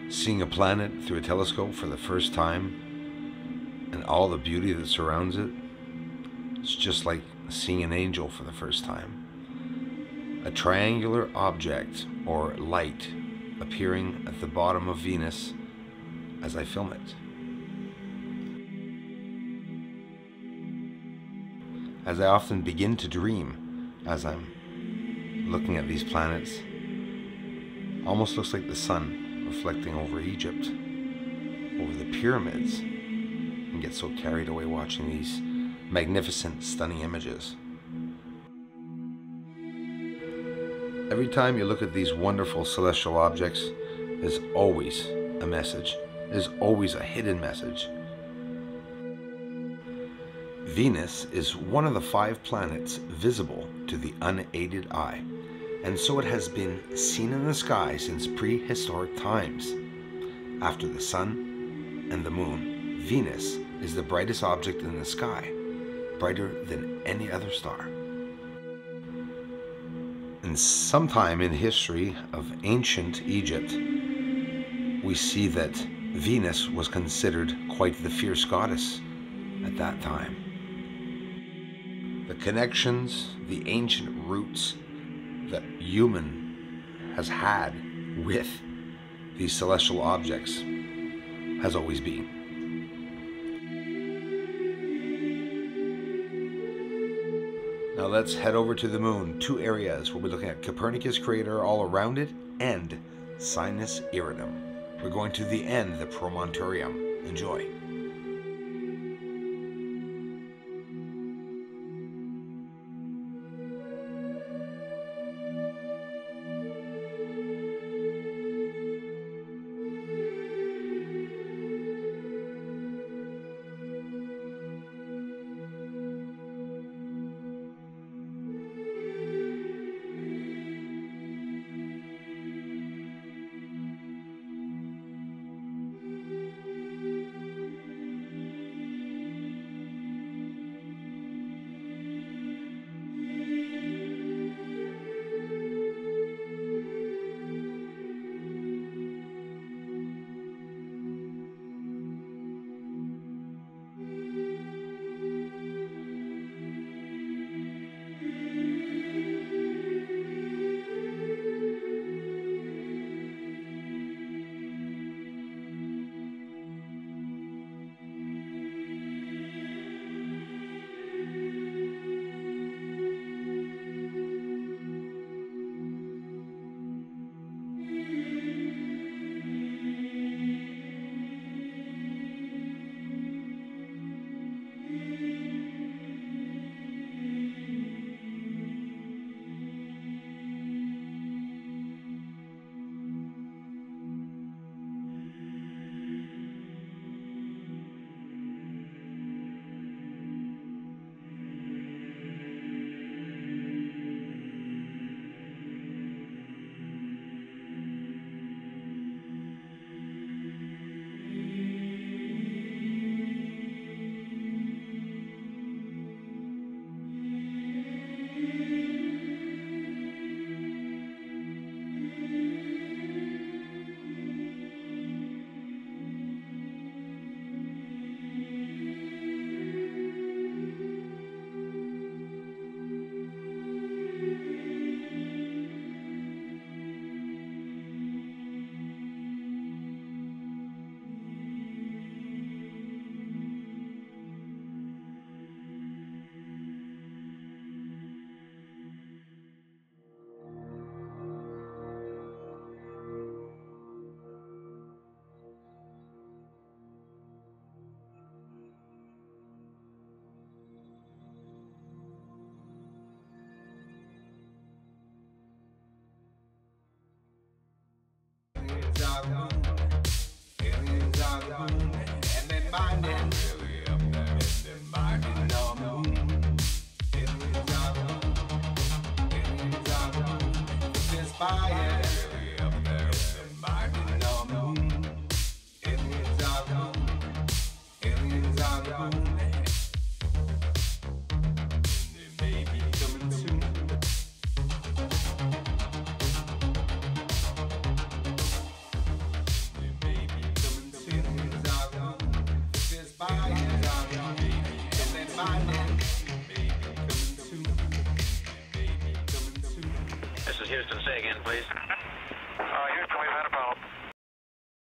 Seeing a planet through a telescope for the first time and all the beauty that surrounds it, it's just like seeing an angel for the first time. A triangular object or light appearing at the bottom of Venus as I film it. As I often begin to dream as I'm looking at these planets, almost looks like the sun reflecting over Egypt, over the pyramids, and get so carried away watching these magnificent, stunning images. Every time you look at these wonderful celestial objects, there's always a message. There's always a hidden message. Venus is one of the 5 planets visible to the unaided eye, and so it has been seen in the sky since prehistoric times. After the sun and the moon, Venus is the brightest object in the sky, brighter than any other star. And sometime in the history of ancient Egypt, we see that Venus was considered quite the fierce goddess at that time. The connections, the ancient roots that human has had with these celestial objects has always been. Now let's head over to the moon. 2 areas. We'll be looking at Copernicus crater all around it and Sinus Iridum. We're going to the end, the promontorium. Enjoy. Aliens on the moon. This is Houston. Say again, please. Houston, we've had a